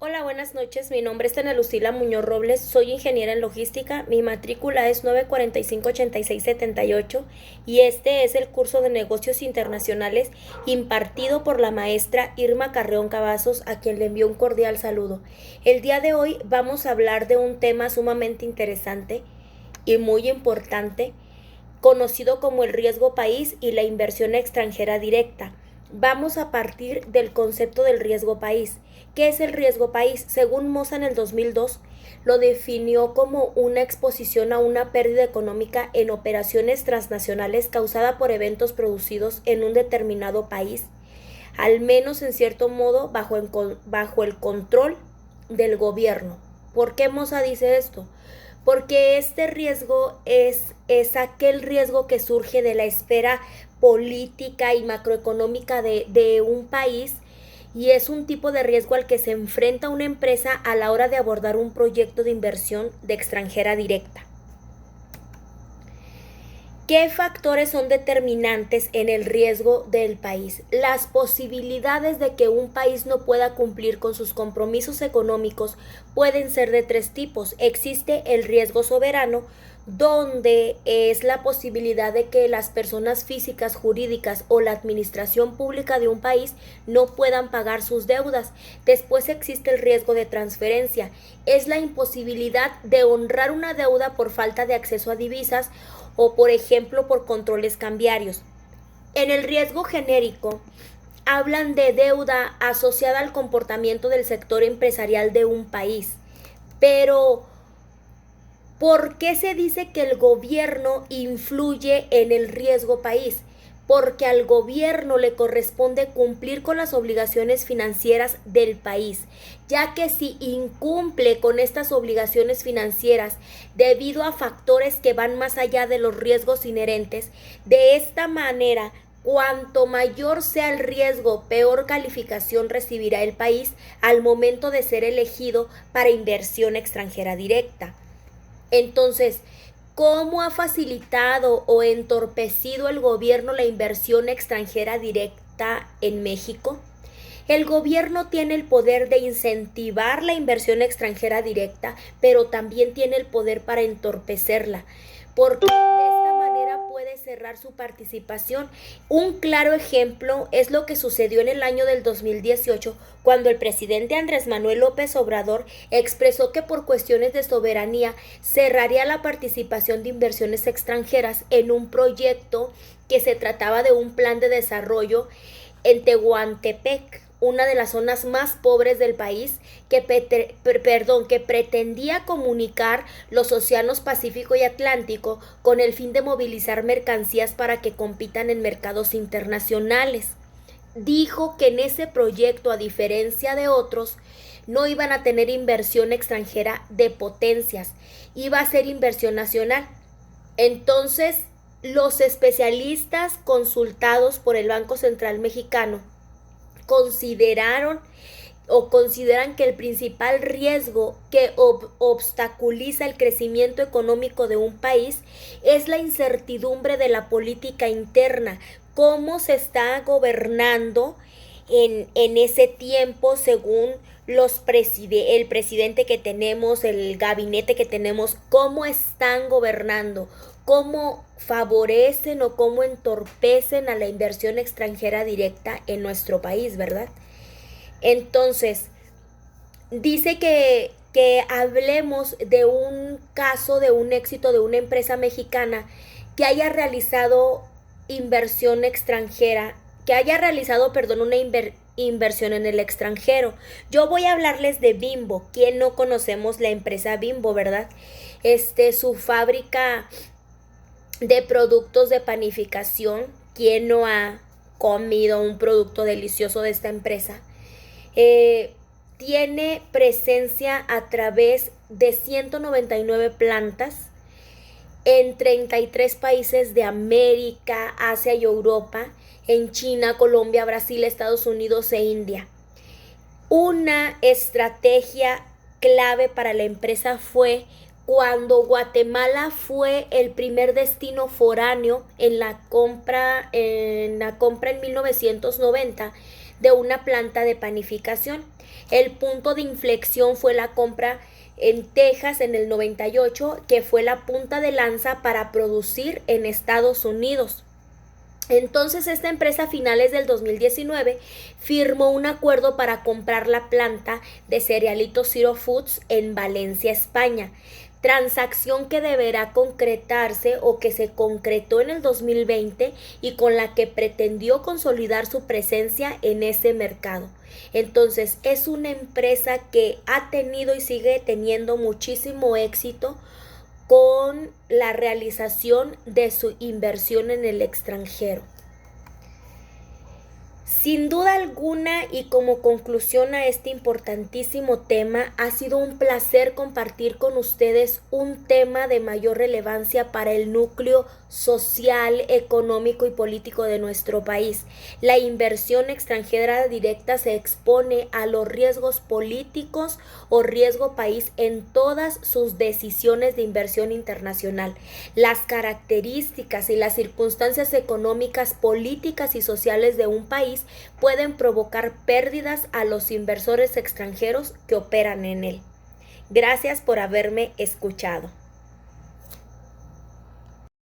Hola, buenas noches. Mi nombre es Ana Lucila Muñoz Robles. Soy ingeniera en logística. Mi matrícula es 9458678 y este es el curso de negocios internacionales impartido por la maestra Irma Carreón Cavazos, a quien le envío un cordial saludo. El día de hoy vamos a hablar de un tema sumamente interesante y muy importante, conocido como el riesgo país y la inversión extranjera directa. Vamos a partir del concepto del riesgo país. ¿Qué es el riesgo país? Según Moza en el 2002, lo definió como una exposición a una pérdida económica en operaciones transnacionales causada por eventos producidos en un determinado país, al menos en cierto modo bajo el control del gobierno. ¿Por qué Moza dice esto? Porque este riesgo es aquel riesgo que surge de la esfera política y macroeconómica de un país, y es un tipo de riesgo al que se enfrenta una empresa a la hora de abordar un proyecto de inversión de extranjera directa. ¿Qué factores son determinantes en el riesgo del país? Las posibilidades de que un país no pueda cumplir con sus compromisos económicos pueden ser de tres tipos. Existe el riesgo soberano, donde es la posibilidad de que las personas físicas, jurídicas o la administración pública de un país no puedan pagar sus deudas. Después existe el riesgo de transferencia. Es la imposibilidad de honrar una deuda por falta de acceso a divisas o, por ejemplo, por controles cambiarios. En el riesgo genérico, hablan de deuda asociada al comportamiento del sector empresarial de un país. Pero, ¿por qué se dice que el gobierno influye en el riesgo país? Porque al gobierno le corresponde cumplir con las obligaciones financieras del país, ya que si incumple con estas obligaciones financieras debido a factores que van más allá de los riesgos inherentes, de esta manera, cuanto mayor sea el riesgo, peor calificación recibirá el país al momento de ser elegido para inversión extranjera directa. Entonces, ¿cómo ha facilitado o entorpecido el gobierno la inversión extranjera directa en México? El gobierno tiene el poder de incentivar la inversión extranjera directa, pero también tiene el poder para entorpecerla, porque de esta manera puede cerrar su participación. Un claro ejemplo es lo que sucedió en el año del 2018, cuando el presidente Andrés Manuel López Obrador expresó que por cuestiones de soberanía cerraría la participación de inversiones extranjeras en un proyecto que se trataba de un plan de desarrollo en Tehuantepec, una de las zonas más pobres del país, que pretendía comunicar los océanos Pacífico y Atlántico con el fin de movilizar mercancías para que compitan en mercados internacionales. Dijo que en ese proyecto, a diferencia de otros, no iban a tener inversión extranjera de potencias, iba a ser inversión nacional. Entonces, los especialistas consultados por el Banco Central Mexicano consideran que el principal riesgo que obstaculiza el crecimiento económico de un país es la incertidumbre de la política interna, cómo se está gobernando en ese tiempo según el presidente que tenemos, el gabinete que tenemos, cómo están gobernando, cómo favorecen o cómo entorpecen a la inversión extranjera directa en nuestro país, ¿verdad? Entonces, dice que hablemos de un caso, de un éxito de una empresa mexicana que haya realizado inversión extranjera, que haya realizado, una inversión en el extranjero. Yo voy a hablarles de Bimbo. ¿Quién no conocemos la empresa Bimbo, verdad? Su fábrica de productos de panificación. ¿Quién no ha comido un producto delicioso de esta empresa? Tiene presencia a través de 199 plantas en 33 países de América, Asia y Europa, en China, Colombia, Brasil, Estados Unidos e India. Una estrategia clave para la empresa fue cuando Guatemala fue el primer destino foráneo en la compra en 1990 de una planta de panificación. El punto de inflexión fue la compra en Texas en el 98, que fue la punta de lanza para producir en Estados Unidos. Entonces esta empresa a finales del 2019 firmó un acuerdo para comprar la planta de Cerealitos Zero Foods en Valencia, España. Transacción que deberá concretarse o que se concretó en el 2020 y con la que pretendió consolidar su presencia en ese mercado. Entonces es una empresa que ha tenido y sigue teniendo muchísimo éxito con la realización de su inversión en el extranjero. Sin duda alguna, y como conclusión a este importantísimo tema, ha sido un placer compartir con ustedes un tema de mayor relevancia para el núcleo social, económico y político de nuestro país. La inversión extranjera directa se expone a los riesgos políticos o riesgo país en todas sus decisiones de inversión internacional. Las características y las circunstancias económicas, políticas y sociales de un país pueden provocar pérdidas a los inversores extranjeros que operan en él. Gracias por haberme escuchado.